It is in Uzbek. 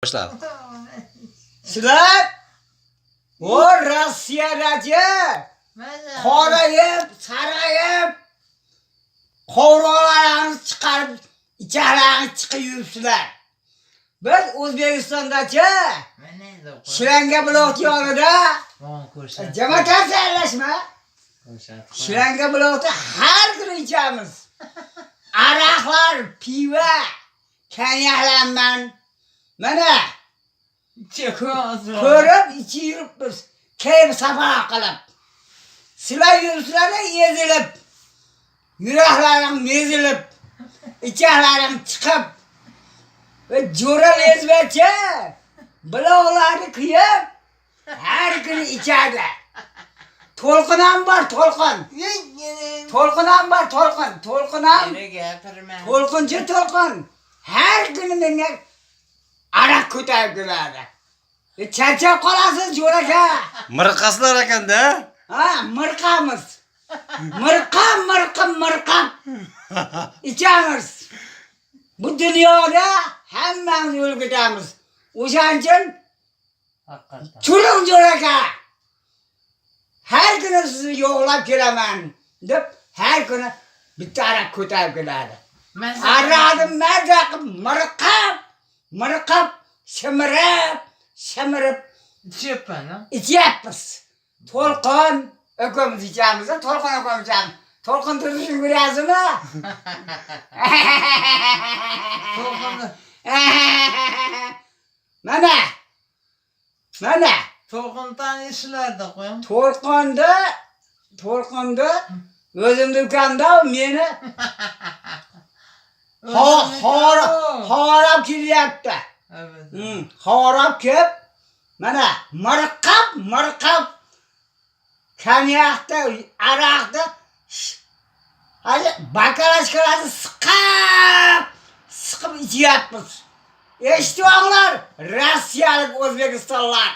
Başladı. Sizlar o Rossiyadagi qorayib, sarayib, qovroqlaringizni chiqarib, ichalaringizni chiqib yuribsizlar. Biz O'zbekistondachi Shilanga buloq yonida jamaatar saylashma. Shilanga buloqda har kuni ichamiz. Aroqlar, piva, konyaklarman. Mana ko'rib ichi yuribmiz. Kayf safar qilib. Sizlar yuribsizlar ezilib, yuraklaring mezilib, ichaklaring chiqib ve jo'ral ezbachi buloqlarni kuyib har kuni ichadi. To'lqin ham bor, to'lqin. To'lqin ham bor, to'lqin. To'lqin ham. To'lqinchi to'lqin. Har kuni menga aroq ko'tarib keladi. Charchab qolasiz jo'raka. Mirqaslar ekanda. Ha, mirqamiz. Mirqam. İçamiz. Bu dunyoda hammamiz o'lib ketamiz. O'shaning uchun turing jo'raka. Har kuni sizni yo'qlab kelaman deb har kuni bitta aroq ko'tarib keladi. Aroqni mazza qilib mirqab, shimirib ichyapmiz. To'lqin o'kamiz ichamiz, to'lqin o'kamiz ichamiz. To'lqin turishini ko'ryapsizmi? Mana. To'lqindan ishlardi qo'ying. To'lqinda o'zim do'konda meni horab kelyapti. Evet. Horab kelib, mana mirqab konyakda, aroqda hali bakalashkalarni siqib ichyapmiz. Eshitibsizlar, Rossiyalik O'zbekistonlar.